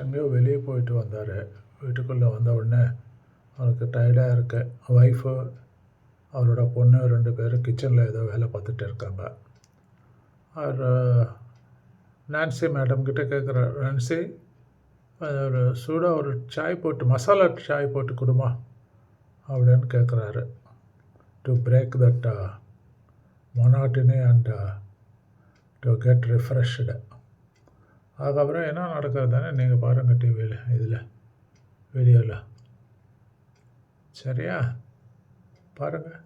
எங்கேயோ வெளியே போயிட்டு வந்தார். வீட்டுக்குள்ளே வந்த உடனே அவருக்கு டயர்டாக இருக்கு. ஒய்ஃபு அவரோட பொண்ணு 2 பேரும் கிச்சனில் ஏதோ வேலை பார்த்துட்டு இருக்காங்க. அவர் நான்சி மேடம் கிட்ட கேட்குறாரு, நான்சி ஒரு சூடாக ஒரு சாய் போட்டு மசாலா சாய் போட்டு கொடுமா அப்படின்னு கேட்குறாரு. To break that monotony and to get refreshed. அதுக்கப்புறம் என்ன நடக்கிறது தானே நீங்கள் பாருங்கள் டிவியில், இதில் வீடியோவில். சரியா? பாருங்கள்.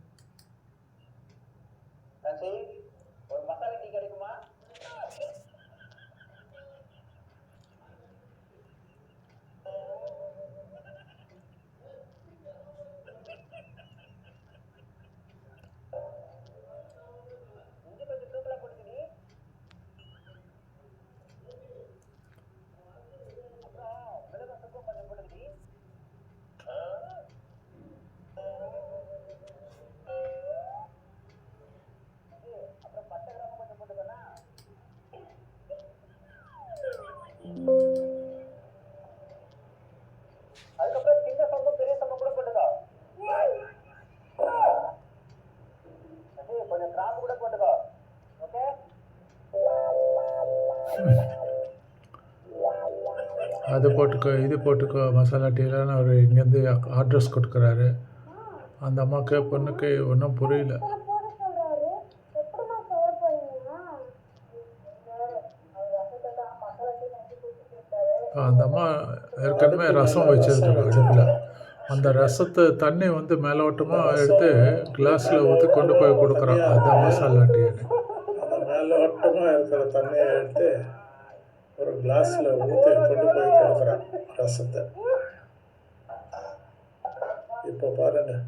அதுக்கப்புறம் சின்ன சம்பவம் பெரிய சம்பவம் கூட போட்டுக்கோ. கொஞ்சம் கிராம்பு கூட போட்டுக்கோ. ஓகே, அது போட்டுக்கோ, இது போட்டுக்கோ, மசாலா டீலாம் அவர் இங்கேருந்து அட்ரஸ் கொடுக்குறாரு. அந்த அம்மாவுக்கு பொண்ணுக்கு ஒன்றும் புரியல. அந்த அம்மா ஏற்கனவே ரசம் வச்சுருக்காங்க அடுப்பில். அந்த ரசத்தை தண்ணி வந்து மேலோட்டமாக எடுத்து கிளாஸில் ஊற்றி கொண்டு போய் கொடுக்குறான். அதுதான் மசாலா டீன்னு. அந்த மேலோட்டமாக இருக்கிற தண்ணியை எடுத்து ஒரு கிளாஸில் ஊற்றி கொண்டு போய் கொடுக்குறான் ரசத்தை. இப்போ பாருங்கள்.